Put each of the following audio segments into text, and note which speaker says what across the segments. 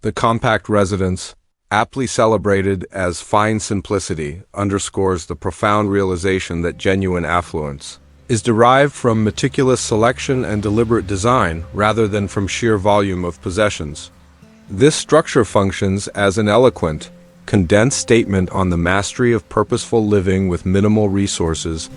Speaker 1: The compact residence, aptly celebrated as fine simplicity, underscores the profound realization that genuine affluence is derived from meticulous selection and deliberate design rather than from sheer volume of possessions. This structure functions as an eloquent, condensed statement on the mastery of purposeful living with minimal resources,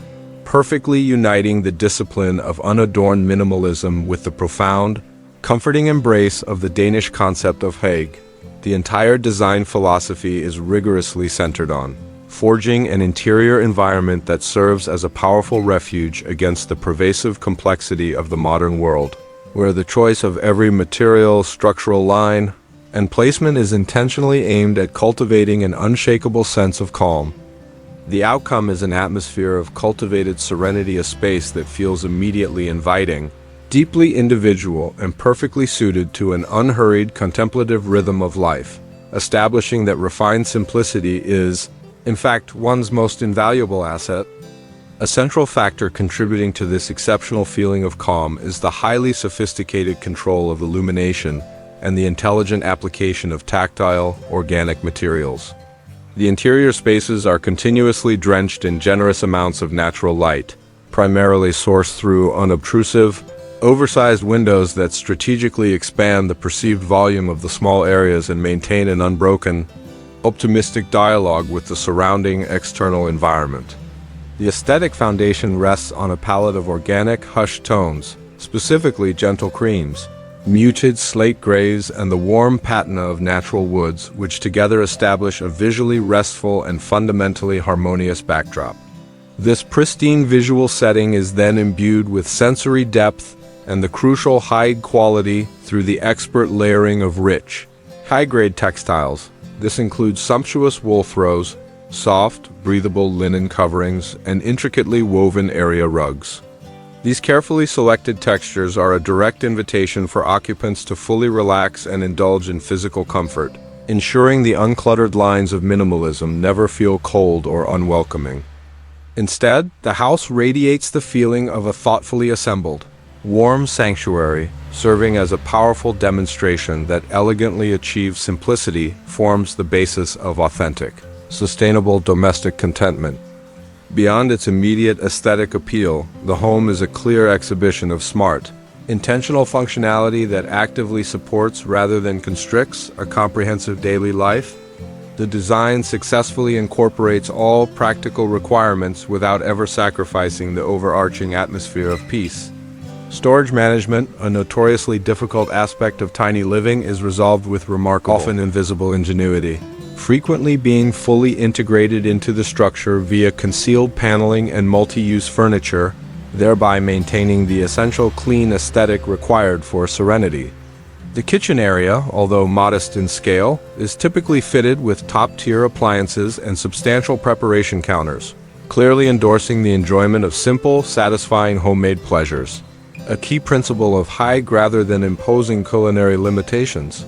Speaker 1: perfectly uniting the discipline of unadorned minimalism with the profound, comforting embrace of the Danish concept of Hygge. The entire design philosophy is rigorously centered on forging an interior environment that serves as a powerful refuge against the pervasive complexity of the modern world, where the choice of every material, structural line, and placement is intentionally aimed at cultivating an unshakable sense of calm. The outcome is an atmosphere of cultivated serenity, a space that feels immediately inviting, deeply individual, and perfectly suited to an unhurried, contemplative rhythm of life, establishing that refined simplicity is, in fact, one's most invaluable asset. A central factor contributing to this exceptional feeling of calm is the highly sophisticated control of illumination and the intelligent application of tactile, organic materials. The interior spaces are continuously drenched in generous amounts of natural light, primarily sourced through unobtrusive, oversized windows that strategically expand the perceived volume of the small areas and maintain an unbroken, optimistic dialogue with the surrounding external environment. The aesthetic foundation rests on a palette of organic, hushed tones, specifically gentle creams, muted slate grays, and the warm patina of natural woods, which together establish a visually restful and fundamentally harmonious backdrop. This pristine visual setting is then imbued with sensory depth and the crucial high quality through the expert layering of rich, high-grade textiles. This includes sumptuous wool throws, soft, breathable linen coverings, and intricately woven area rugs. These carefully selected textures are a direct invitation for occupants to fully relax and indulge in physical comfort, ensuring the uncluttered lines of minimalism never feel cold or unwelcoming. Instead, the house radiates the feeling of a thoughtfully assembled, warm sanctuary, serving as a powerful demonstration that elegantly achieved simplicity forms the basis of authentic, sustainable domestic contentment. Beyond its immediate aesthetic appeal, the home is a clear exhibition of smart, intentional functionality that actively supports rather than constricts a comprehensive daily life. The design successfully incorporates all practical requirements without ever sacrificing the overarching atmosphere of peace. Storage management, a notoriously difficult aspect of tiny living, is resolved with remarkable, often invisible ingenuity, frequently being fully integrated into the structure via concealed paneling and multi-use furniture, thereby maintaining the essential clean aesthetic required for Serenity. The kitchen area, although modest in scale, is typically fitted with top-tier appliances and substantial preparation counters, clearly endorsing the enjoyment of simple, satisfying homemade pleasures, a key principle of Hygge rather than imposing culinary limitations.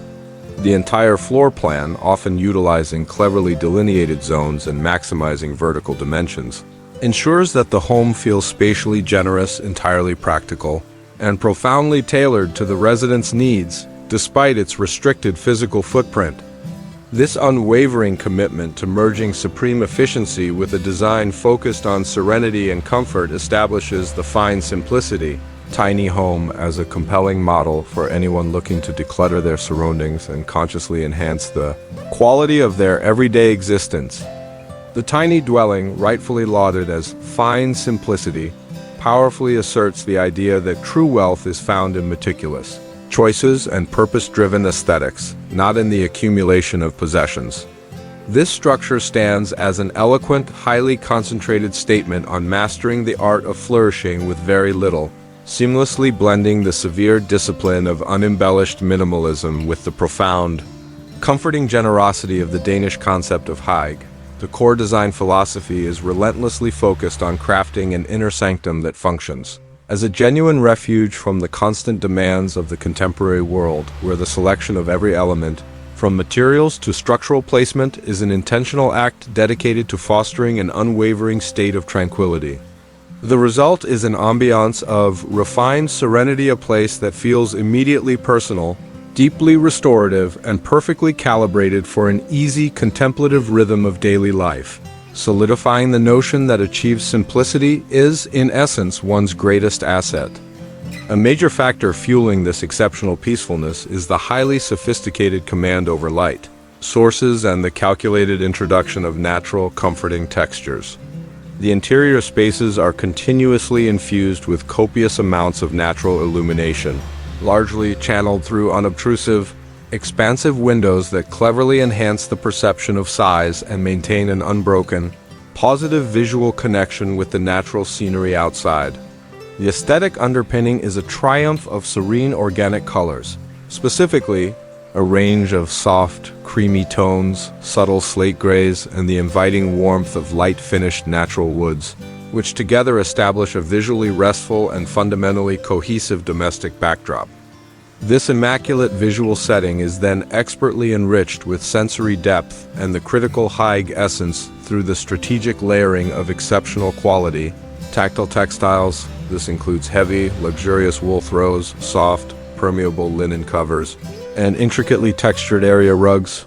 Speaker 1: The entire floor plan, often utilizing cleverly delineated zones and maximizing vertical dimensions, ensures that the home feels spatially generous, entirely practical, and profoundly tailored to the resident's needs, despite its restricted physical footprint. This unwavering commitment to merging supreme efficiency with a design focused on serenity and comfort establishes the fine simplicity, tiny home as a compelling model for anyone looking to declutter their surroundings and consciously enhance the quality of their everyday existence. The tiny dwelling, rightfully lauded as fine simplicity, powerfully asserts the idea that true wealth is found in meticulous choices and purpose-driven aesthetics, not in the accumulation of possessions. This structure stands as an eloquent, highly concentrated statement on mastering the art of flourishing with very little, seamlessly blending the severe discipline of unembellished minimalism with the profound, comforting generosity of the Danish concept of Hygge. The core design philosophy is relentlessly focused on crafting an inner sanctum that functions as a genuine refuge from the constant demands of the contemporary world, where the selection of every element, from materials to structural placement, is an intentional act dedicated to fostering an unwavering state of tranquility. The result is an ambiance of refined serenity, a place that feels immediately personal, deeply restorative and perfectly calibrated for an easy contemplative rhythm of daily life, solidifying the notion that achieved simplicity is, in essence, one's greatest asset. A major factor fueling this exceptional peacefulness is the highly sophisticated command over light sources and the calculated introduction of natural, comforting textures. The interior spaces are continuously infused with copious amounts of natural illumination, largely channeled through unobtrusive, expansive windows that cleverly enhance the perception of size and maintain an unbroken, positive visual connection with the natural scenery outside. The aesthetic underpinning is a triumph of serene organic colors, specifically a range of soft, creamy tones, subtle slate grays, and the inviting warmth of light-finished natural woods, which together establish a visually restful and fundamentally cohesive domestic backdrop. This immaculate visual setting is then expertly enriched with sensory depth and the critical Hygge essence through the strategic layering of exceptional quality, tactile textiles. This includes heavy, luxurious wool throws, soft, permeable linen covers, and intricately textured area rugs.